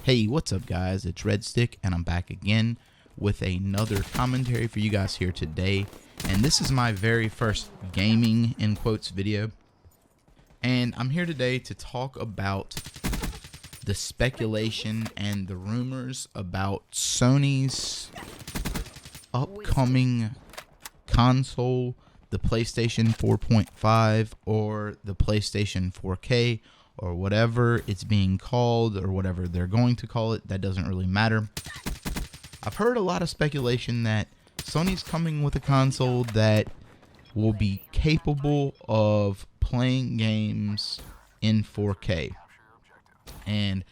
Hey, what's up guys? It's Red Stick and I'm back again with another commentary for you guys here today. And this is my very first gaming in quotes video. And I'm here today to talk about the speculation and the rumors about Sony's upcoming console, the PlayStation 4.5 or the PlayStation 4K, or whatever it's being called, or whatever they're going to call it. That doesn't really matter. I've heard a lot of speculation that Sony's coming with a console that will be capable of playing games in 4K. And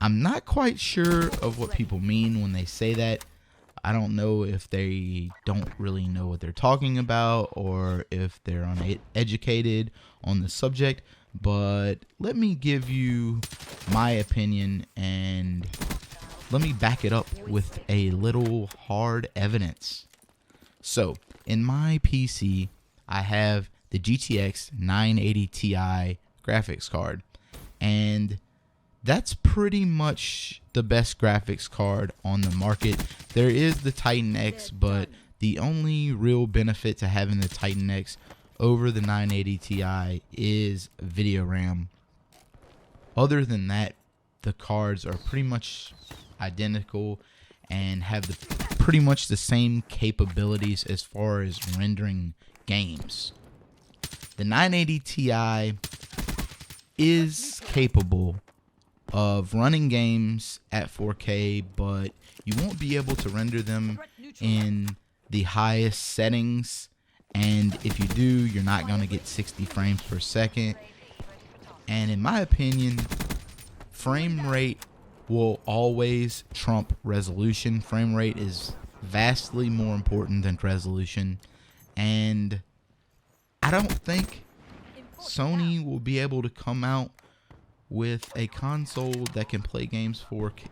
I'm not quite sure of what people mean when they say that. I don't know if they don't really know what they're talking about, or if they're uneducated on the subject. But let me give you my opinion and let me back it up with a little hard evidence. So in my PC, I have the GTX 980 Ti graphics card, and that's pretty much the best graphics card on the market. There is the Titan X, but the only real benefit to having the Titan X over the 980 Ti is video RAM. Other than that, the cards are pretty much identical and have pretty much the same capabilities as far as rendering games. The 980 Ti is capable of running games at 4K, but you won't be able to render them in the highest settings. And if you do, you're not going to get 60 frames per second. And in my opinion, frame rate will always trump resolution. Frame rate is vastly more important than resolution. And I don't think Sony will be able to come out with a console that can play games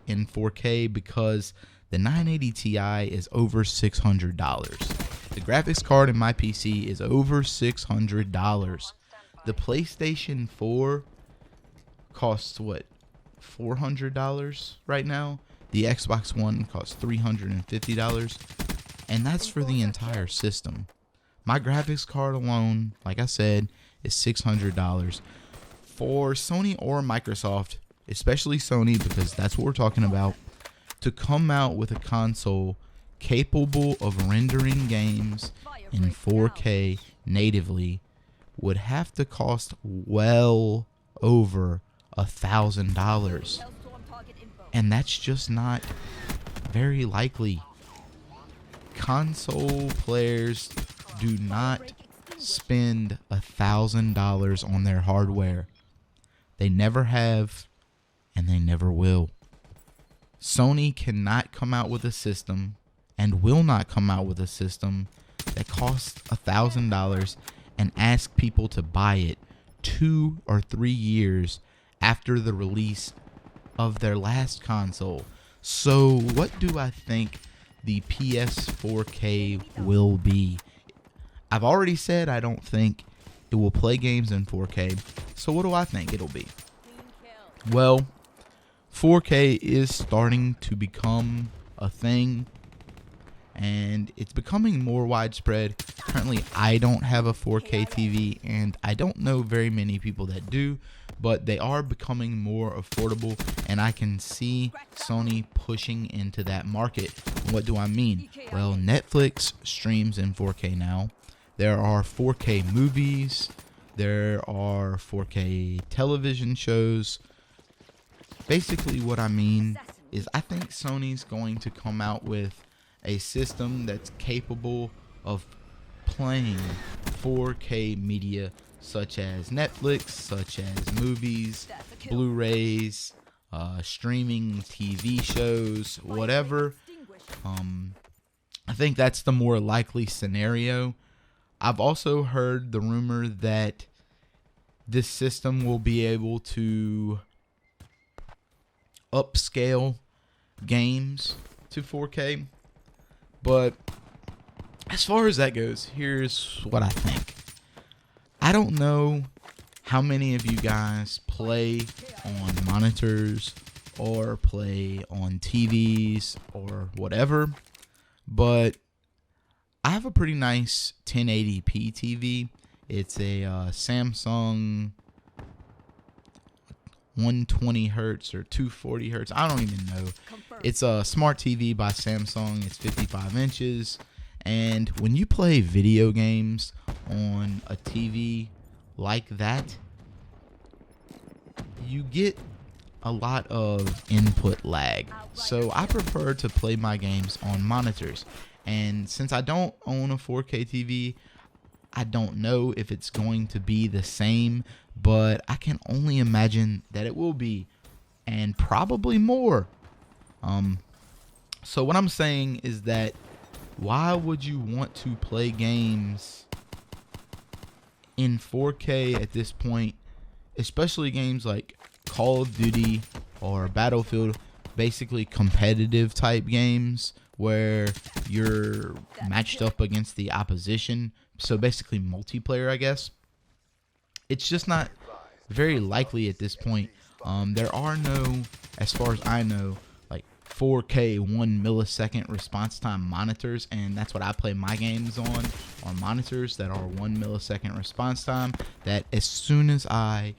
in 4K because the 980 Ti is over $600. The graphics card in my PC is over $600. The PlayStation 4 costs what, $400 right now? The Xbox One costs $350, and that's for the entire system. My graphics card alone, like I said, is $600. For Sony or Microsoft, especially Sony because that's what we're talking about, to come out with a console capable of rendering games in 4K natively would have to cost well over $1,000, and that's just not very likely. Console players do not spend $1,000 on their hardware. They never have, and they never will. Sony cannot come out with a system, and will not come out with a system, that costs $1,000 and ask people to buy it 2 or 3 years after the release of their last console. So what do I think the PS4K will be? I've already said I don't think it will play games in 4K. So what do I think it'll be? Well, 4K is starting to become a thing, and it's becoming more widespread. Currently, I don't have a 4K TV, and I don't know very many people that do, but they are becoming more affordable, and I can see Sony pushing into that market. What do I mean? Well, Netflix streams in 4K now. There are 4K movies. There are 4K television shows. Basically, what I mean is I think Sony's going to come out with a system that's capable of playing 4K media such as Netflix, such as movies, Blu-rays, streaming TV shows, whatever. I think that's the more likely scenario. I've also heard the rumor that this system will be able to upscale games to 4K. But as far as that goes, here's what I think. I don't know how many of you guys play on monitors or play on TVs or whatever. But I have a pretty nice 1080p TV. It's a Samsung 120 hertz or 240 hertz. I don't even know. It's a smart TV by Samsung. It's 55 inches. And when you play video games on a TV like that, you get a lot of input lag. So I prefer to play my games on monitors. And since I don't own a 4K TV, I don't know if it's going to be the same, but I can only imagine that it will be, and probably more. So what I'm saying is that why would you want to play games in 4K at this point, especially games like Call of Duty or Battlefield, basically competitive type games where you're matched up against the opposition, so basically multiplayer, I guess. It's just not very likely at this point. There are no, as far as I know, like 4K 1 millisecond response time monitors, and that's what I play my games on, are monitors that are 1 millisecond response time, that as soon as I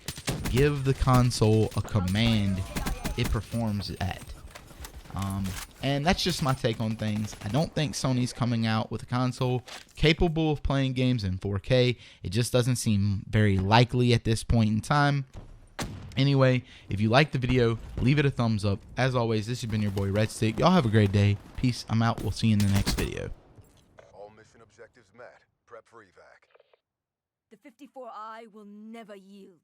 give the console a command, it performs at. And that's just my take on things. I don't think Sony's coming out with a console capable of playing games in 4K. It just doesn't seem very likely at this point in time. Anyway, if you liked the video, leave it a thumbs up. As always, this has been your boy Red Stick. Y'all have a great day. Peace. I'm out. We'll see you in the next video. All mission objectives met. Prep for evac. The 54I will never yield.